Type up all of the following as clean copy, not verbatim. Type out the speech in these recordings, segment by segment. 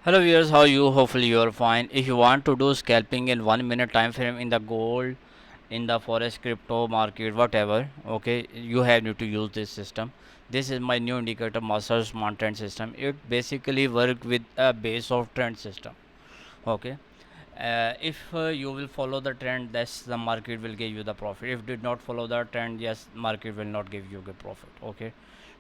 Hello viewers, how are you? Hopefully you are fine. If you want to do scalping in 1 minute time frame in the gold, in the forex, crypto market, whatever, okay, you have need to use this system. This is my new indicator master smart trend system. It basically work with a base of trend system. Okay, if you will follow the trend, that's the market will give you the profit. If did not follow the trend, yes, market will not give you the profit. Okay,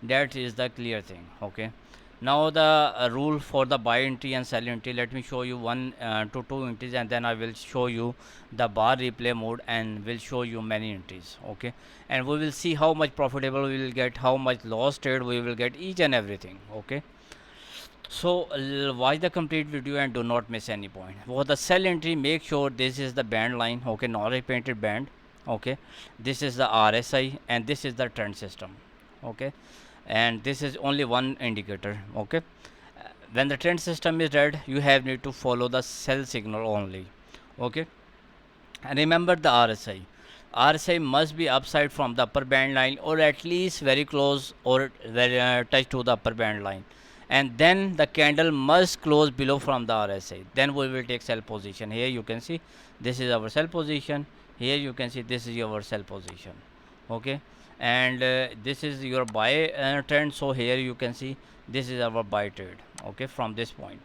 that is the clear thing. Okay, now the rule for the buy entry and sell entry, let me show you one to two entries, and then I will show you the bar replay mode and will show you many entries. Okay, and we will see how much profitable we will get, how much loss trade we will get, each and everything. Okay, so watch the complete video and do not miss any point. For the sell entry, make sure this is the band line. Okay, non-repainted band. Okay, this is the RSI and this is the trend system. Okay, and this is only one indicator. Okay, when the trend system is red, you have need to follow the sell signal only. Okay, and remember the RSI. RSI must be upside from the upper band line or at least very close or very touch to the upper band line, and then the candle must close below from the RSI. Then we will take sell position. Here you can see this is our sell position. Here you can see this is your sell position. Okay, and this is your buy trend. So here you can see this is our buy trade. Okay, from this point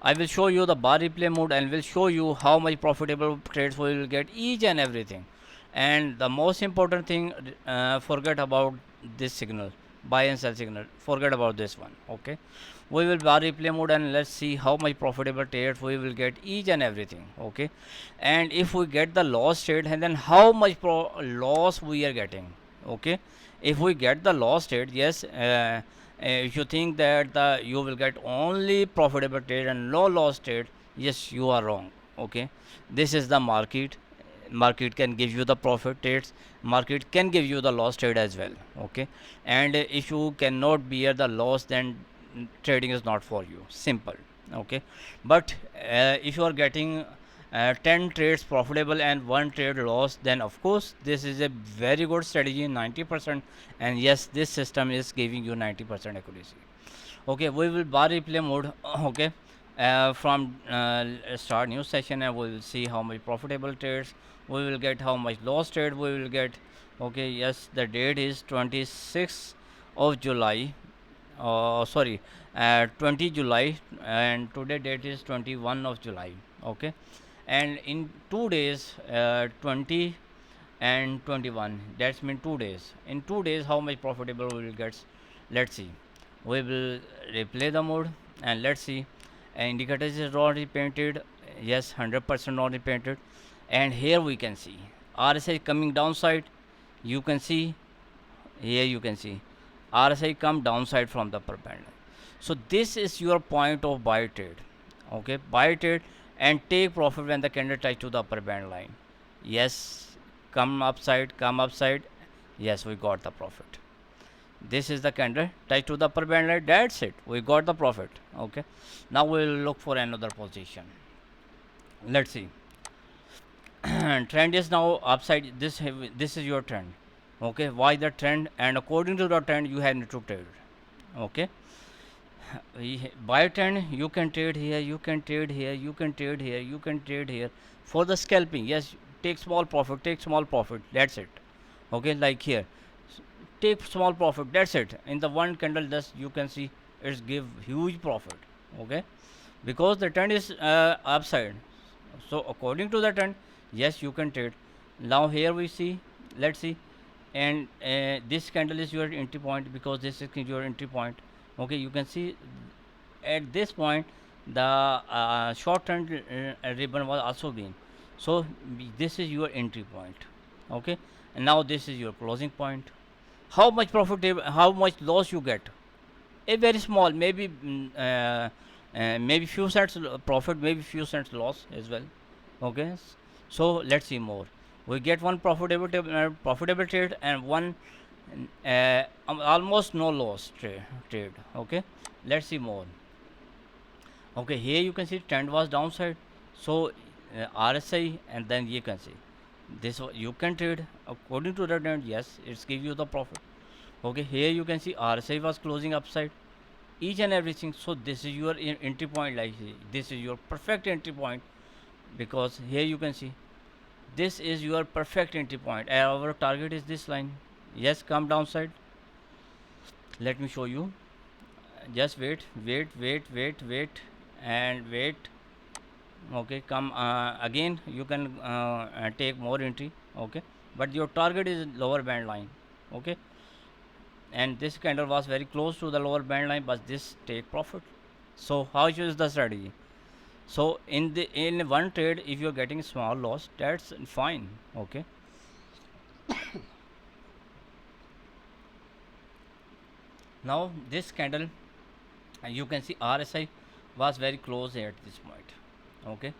I will show you the bar replay mode and will show you how much profitable trades we will get, each and everything. And the most important thing, forget about this signal, buy and sell signal. Forget about this one. Okay, we will bar replay mode and let's see how much profitable trades we will get, each and everything. Okay, and if we get the loss trade, and then how much loss we are getting. Okay, if we get the loss trade, yes. If you think that you will get only profitable trade and no loss trade, yes, you are wrong. Okay, this is the market. Market can give you the profit trades, market can give you the loss trade as well. Okay, and if you cannot bear the loss, then trading is not for you, simple. Okay, but if you are getting 10 trades profitable and one trade loss, then of course this is a very good strategy, 90%. And yes, this system is giving you 90% accuracy. Okay, we will bar replay mode. Okay, from start new session, and we will see how much profitable trades we will get, how much loss trade we will get. Okay, yes, the date is 26th of July, sorry, 20 July, and today date is 21 of July. Okay, and in 2 days, 20 and 21, that's mean 2 days. In 2 days, how much profitable we will get? Let's see. We will replay the mode and let's see. Indicators is already painted. Yes, 100% already painted. And here we can see RSI coming downside. You can see here, you can see RSI come downside from the upper band. So this is your point of buy trade. Okay, buy trade and take profit when the candle touch to the upper band line. Yes, come upside, come upside. Yes, we got the profit. This is the candle touch to the upper band line. That's it. We got the profit. Okay. Now we will look for another position. Let's see. Trend is now upside. This is your trend. Okay. Why the trend? And according to the trend, you have to trade. Okay. Buy trend, you can trade here, you can trade here, you can trade here, you can trade here. For the scalping, yes, take small profit, take small profit, that's it. Okay, like here, take small profit, that's it. In the one candle, just you can see it's give huge profit. Okay, because the trend is upside. So according to the trend, yes, you can trade. Now here we see, let's see, and this candle is your entry point, because this is your entry point. Okay, you can see at this point the short trend ribbon was also green. So this is your entry point. Okay, and now this is your closing point. How much profit, how much loss you get? A very small, maybe maybe few cents profit, maybe few cents loss as well. Okay, so let's see more. We get one profitable trade and one almost no loss trade. Okay, let's see more. Okay, here you can see trend was downside. So RSI, and then you can see this you can trade according to the trend. Yes, it's give you the profit. Okay, here you can see RSI was closing upside. each and everything. So this is your entry point, like this is your perfect entry point, because here you can see this is your perfect entry point, and our target is this line. Yes, come downside. Let me show you. Just wait, wait, and wait. Okay, come again. You can take more entry. Okay, but your target is lower band line. Okay, and this candle was very close to the lower band line, but this take profit. So how choose the strategy? So in one trade, if you're getting small loss, that's fine. Okay, now this candle, you can see RSI was very close at this point. Okay,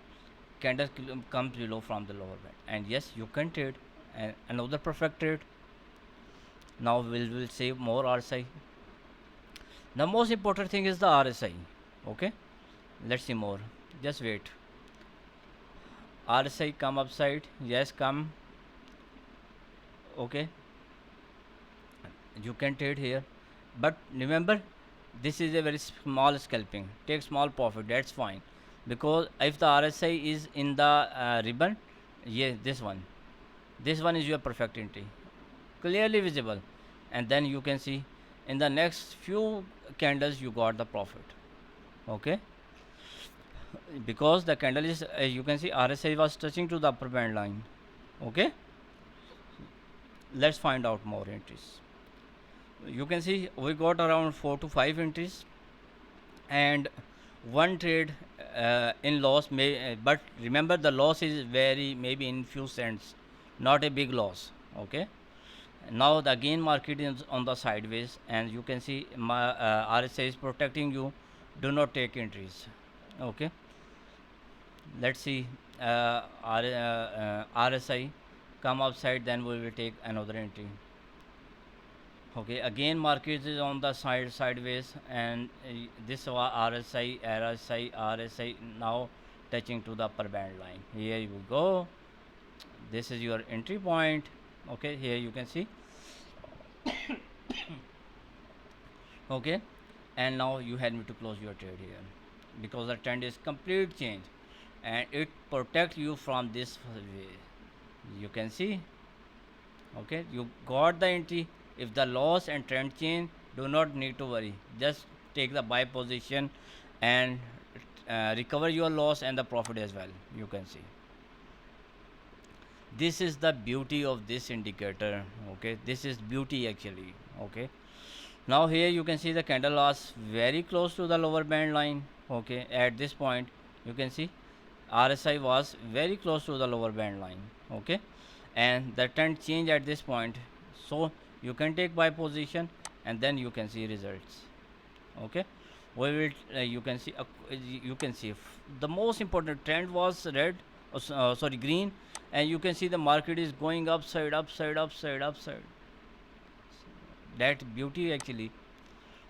candle comes below from the lower band, and yes, you can trade and another perfect trade. Now we'll save more RSI. The most important thing is the RSI. Okay, let's see more. Just wait. RSI come upside. Yes, come. Okay, you can trade here, but remember, this is a very small scalping. Take small profit. That's fine, because if the RSI is in the ribbon, yeah, this one is your perfect entry, clearly visible, and then you can see in the next few candles you got the profit. Okay, because the candle is you can see RSI was touching to the upper band line. Okay, let's find out more entries. You can see we got around 4 to 5 entries, and one trade in loss may but remember, the loss is very maybe in few cents, not a big loss. Okay, now the gain market is on the sideways, and you can see my RSI is protecting you. Do not take entries. Okay, let's see RSI come upside, then we will take another entry. Okay, again market is on the sideways, and this was RSI now touching to the upper band line. Here you go. This is your entry point. Okay, here you can see. Okay, and now you had me to close your trade here, because the trend is complete change, and it protects you from this way. You can see. Okay, you got the entry. If the loss and trend change, do not need to worry, just take the buy position and recover your loss and the profit as well. You can see, this is the beauty of this indicator. Okay, this is beauty actually. Okay, now here you can see the candle was very close to the lower band line. Okay, at this point you can see RSI was very close to the lower band line. Okay, and the trend change at this point, so you can take buy position, and then you can see results. Okay, we will you can see the most important trend was red, sorry, green, and you can see the market is going upside. That beauty actually.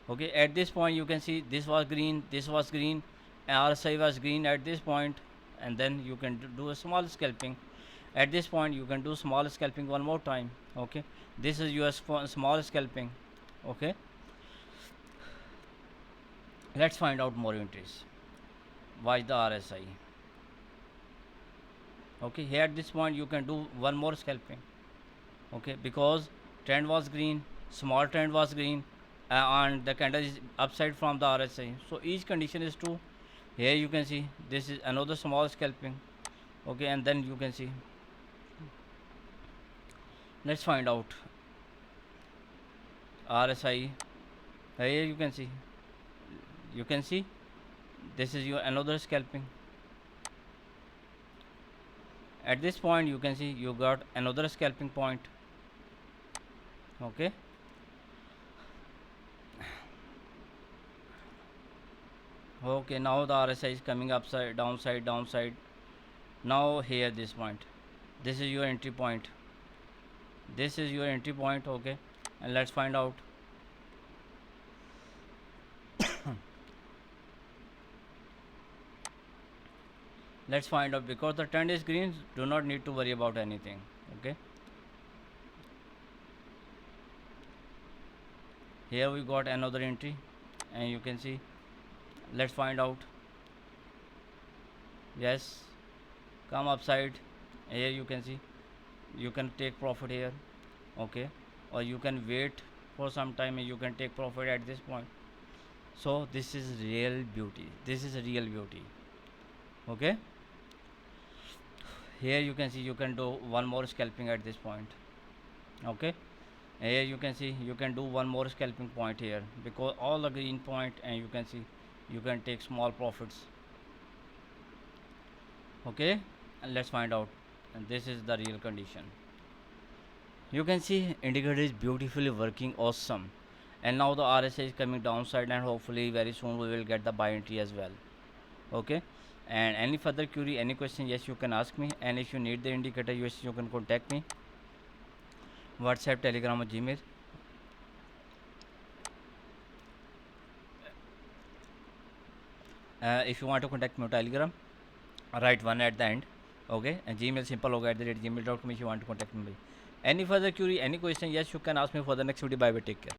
Okay, at this point you can see this was green, RSI was green at this point, and then you can do a small scalping. At this point you can do small scalping one more time. Okay, this is your small scalping. Okay, let's find out more entries. Watch the RSI. Okay, here at this point you can do one more scalping. Okay, because trend was green, small trend was green, and the candle is upside from the RSI, so each condition is true. Here you can see this is another small scalping. Okay, and then you can see, let's find out RSI. Here you can see this is your another scalping. At this point you can see you got another scalping point. Okay, okay, now the RSI is coming upside, downside. Now here this point, this is your entry point. Okay, and let's find out. Let's find out, because the trend is green, do not need to worry about anything. Okay, here we got another entry. and you can see, let's find out. Yes, come upside. Here you can see, you can take profit here. Okay, or you can wait for some time and you can take profit at this point. So this is real beauty, this is a real beauty. Okay, here you can see, you can do one more scalping at this point. Okay, here you can see, you can do one more scalping point here, because all the green point, and you can see, you can take small profits. Okay, and let's find out, and this is the real condition. You can see indicator is beautifully working, awesome. And now the RSI is coming downside, and hopefully very soon we will get the buy entry as well. Okay, and any further query, any question, yes you can ask me, and if you need the indicator, yes you can contact me, WhatsApp, Telegram or Gmail. If you want to contact me on Telegram, write one at the end. Okay, and Gmail simple hoga @gmail.com if you want to contact me. Any further query, any question, yes you can ask me for the next video. Bye bye, take care.